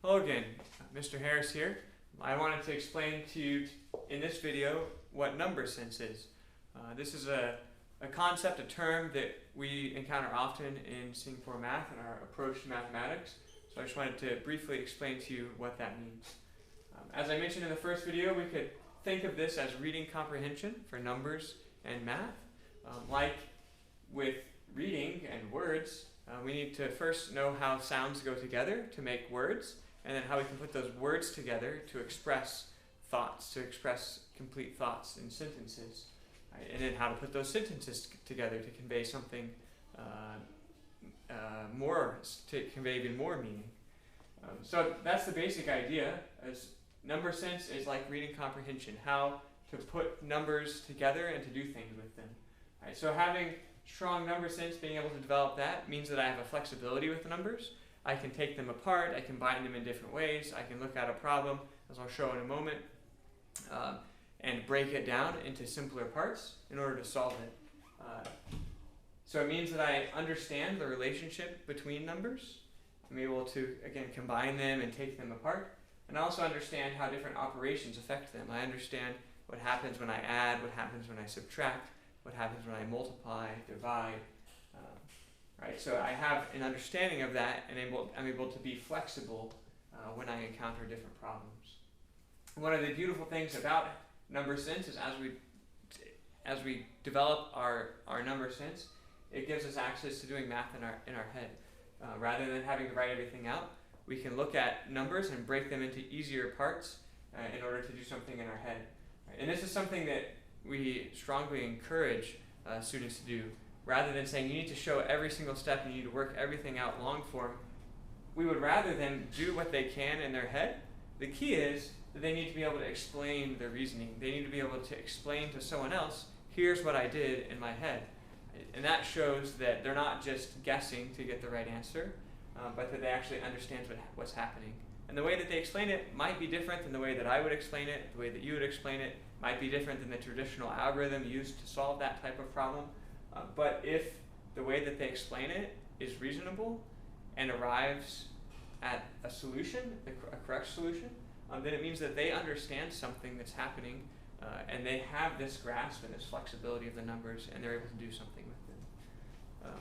Hello again, Mr. Harris here. I wanted to explain to you in this video what number sense is. This is a concept, a term that we encounter often in Singapore math and our approach to mathematics. So I just wanted to briefly explain to you what that means. As I mentioned in the first video, we could think of this as reading comprehension for numbers and math. Like with reading and words, we need to first know how sounds go together to make words, and then how we can put those words together to express thoughts, to express complete thoughts in sentences. Right? And then how to put those sentences together to convey something more, to convey even more meaning. So that's the basic idea. As number sense is like reading comprehension, how to put numbers together and to do things with them. Right? So having strong number sense, being able to develop that, means that I have a flexibility with the numbers. I can take them apart, I can bind them in different ways, I can look at a problem, as I'll show in a moment, and break it down into simpler parts in order to solve it. So it means that I understand the relationship between numbers. I'm able to, again, combine them and take them apart, and I also understand how different operations affect them. I understand what happens when I add, what happens when I subtract, what happens when I multiply, divide. Right? So I have an understanding of that, and I'm able to be flexible when I encounter different problems. One of the beautiful things about number sense is as we develop our number sense, it gives us access to doing math in our head. Rather than having to write everything out, we can look at numbers and break them into easier parts in order to do something in our head. Right? And this is something that we strongly encourage students to do. Rather than saying you need to show every single step and you need to work everything out long form, we would rather them do what they can in their head. The key is that they need to be able to explain their reasoning. They need to be able to explain to someone else, here's what I did in my head. And that shows that they're not just guessing to get the right answer, but that they actually understand what's happening. And the way that they explain it might be different than the way that I would explain it. The way that you would explain it might be different than the traditional algorithm used to solve that type of problem. But if the way that they explain it is reasonable and arrives at a solution, a correct solution, then it means that they understand something that's happening and they have this grasp and this flexibility of the numbers, and they're able to do something with them.